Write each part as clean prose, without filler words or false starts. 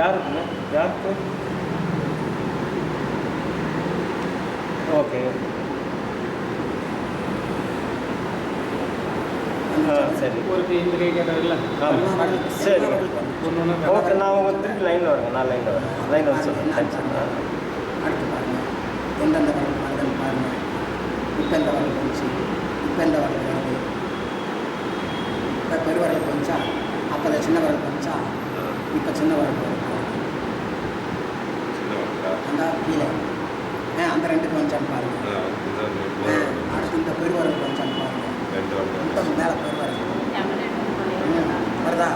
யாருக்குங்க யாருக்கு ஓகே சரி ஒரு இந்த கை கேட்டதில்ல சரி ஒன்று ஓகே நான் உங்கள் திருப்பி லைனில் வரேங்க நான் லைனில் வரேன் லைனில் வந்து சொல்கிறேன் தேங்க்ஸ் அடுத்து பாருங்கள் எந்தெந்த வரல் பாருங்கள் பாருங்கள் இப்போ இந்த வரல் போச்சு இப்போ இந்த வரல் வருது இப்போ பெருவரல் போச்சா அப்போ அந்த சின்ன வரல் போச்சா இப்போ சின்ன வரல் போச்சு அந்த கீழே அந்த ரெண்டுக்கு வந்துச்சான்னு பாருங்கள் அடுத்து இந்த பெருவரல் வந்துச்சான்னு பாருங்கள் இப்போ மேலே பெருவரல் வருதா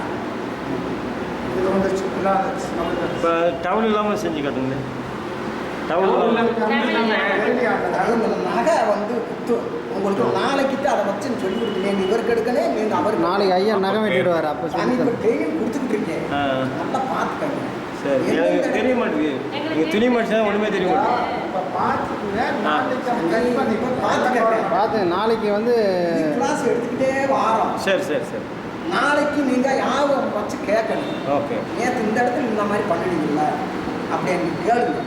இது வந்துச்சு இப்போ டவுன் இல்லாமல் செஞ்சு காட்டுங்க டவுன் நகை வந்து உங்களுக்கு நாளைக்கிட்ட அதை வச்சுன்னு சொல்லி கொடுத்தீங்க இவருக்கு எடுக்கணும் நீங்கள் அவர் நாளைக்கு ஐயா நகை வெட்டிடுவார் அப்போ இப்போ டெய்லி கொடுத்துக்கிட்டு இருக்கேன் நல்லா பார்த்துக்கங்க சரி எனக்கு தெரிய மாட்டேங்குது நீங்கள் துணி மடிச்சா ஒன்றுமே தெரிய மாட்டேங்குது இப்போ பார்த்துக்கங்க பார்த்து நாளைக்கு வந்து கிளாஸ் எடுத்துக்கிட்டே வாரோம் சரி சரி சரி நாளைக்கு நீங்கள் யாபகம் வச்சு கேட்கணும் ஓகே நேற்று இந்த இடத்துல இந்த மாதிரி பண்ணிடுவீங்கள அப்படி எனக்கு கேளுங்க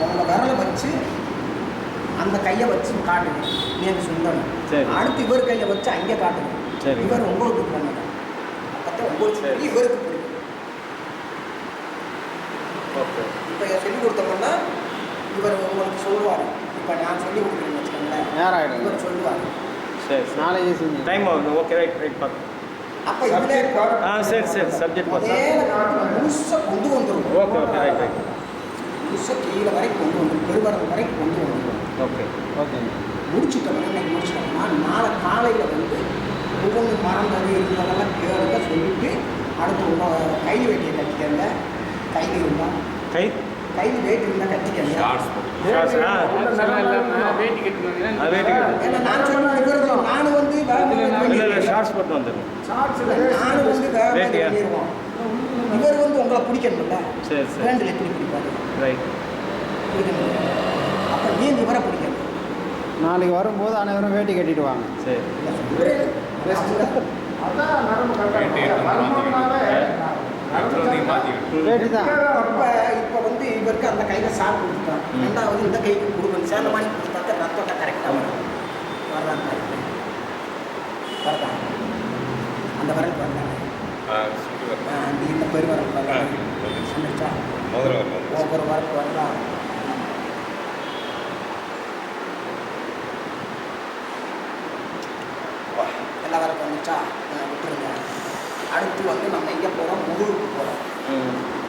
உங்கள் விரலை வச்சு அந்த கையை வச்சு காட்டுங்க நீங்கள் சொல்லணும் சரி அடுத்து இவர் கையை வச்சு அங்கே காட்டுங்க சரி இவர் உங்களுக்கு பண்ணுங்க அப்போ உங்களுக்கு சரி. இவருக்கு பிடிக்கும் ஓகே இப்போ சொல்லிக் கொடுத்தோம்னா இவர் உங்களுக்கு சொல்லுவார் இப்போ நான் சொல்லி கொடுக்குறேன்னு வச்சுக்கோங்களேன் நேரம் ஆகிடும் இவர் சொல்லுவார் சரி சரி நாளைக்கு செஞ்சு டைம் ஆகுது ஓகே ரைட் ரைட் பார்த்து அப்போ இதில் சரி சரி சப்ஜெக்ட் பார்த்தா முழுசாக கொண்டு வந்துடும் ஓகே ஓகே ரைட் ரைட் முழுசாக கீழே வரைக்கும் கொண்டு வந்துடும் பெருவரம் வரைக்கும் கொண்டு வந்துடும் ஓகே ஓகே முடிச்சுட்டோம்னா இன்னைக்கு முடிச்சிட்டோம்னா நாளை காலையில் வந்து ஒவ்வொன்று மறந்தது இருந்ததெல்லாம் கேளுங்க சொல்லிட்டு அடுத்து உங்கள் கைது வேட்டியை கட்டிக்கங்க கைது இருந்தால் கை கைது வேட்டி இருந்தால் கட்டிக்கங்க ஷார்ட்ஸ் வேட்டி கட்டுவாங்க அது வேட்டி கட்டு ஏன்னா நான் சொன்ன இவருக்கு நான் வந்து இல்லை இல்லை ஷார்ட்ஸ் போட்டு வந்துடுங்க நான் வந்து வேட்டியா? பண்ணிடுவோம் இவர் வந்து உங்களை பிடிக்கணும்ல சரி சரி வேண்டில் எப்படி பிடிப்பாரு ரைட் பிடிக்கணும் அப்போ நீங்கள் இவரை பிடிக்கணும் நாளைக்கு வரும்போது அனைவரும் வேட்டி கட்டிட்டு வாங்க சரி வேட்டி தான் இப்போ வந்து இவருக்கு அந்த கையில் சாப்பிட்டு கொடுத்துட்டான் ரெண்டாவது இந்த கைக்கு கொடுக்கணும் சேர்ந்த மாதிரி கொடுத்தா ரத்தத்தை கரெக்டாக வரும் வரலாம் வரலாம் அந்த வரல் வரலாம் அந்த இந்த பெருவரல் வரலாம் வந்துச்சா ஒவ்வொரு வரக்கு வரலாம் எல்லா வரக்கு வந்துச்சா விட்டுருங்க அடுத்து வந்து நம்ம எங்கே போகிறோம்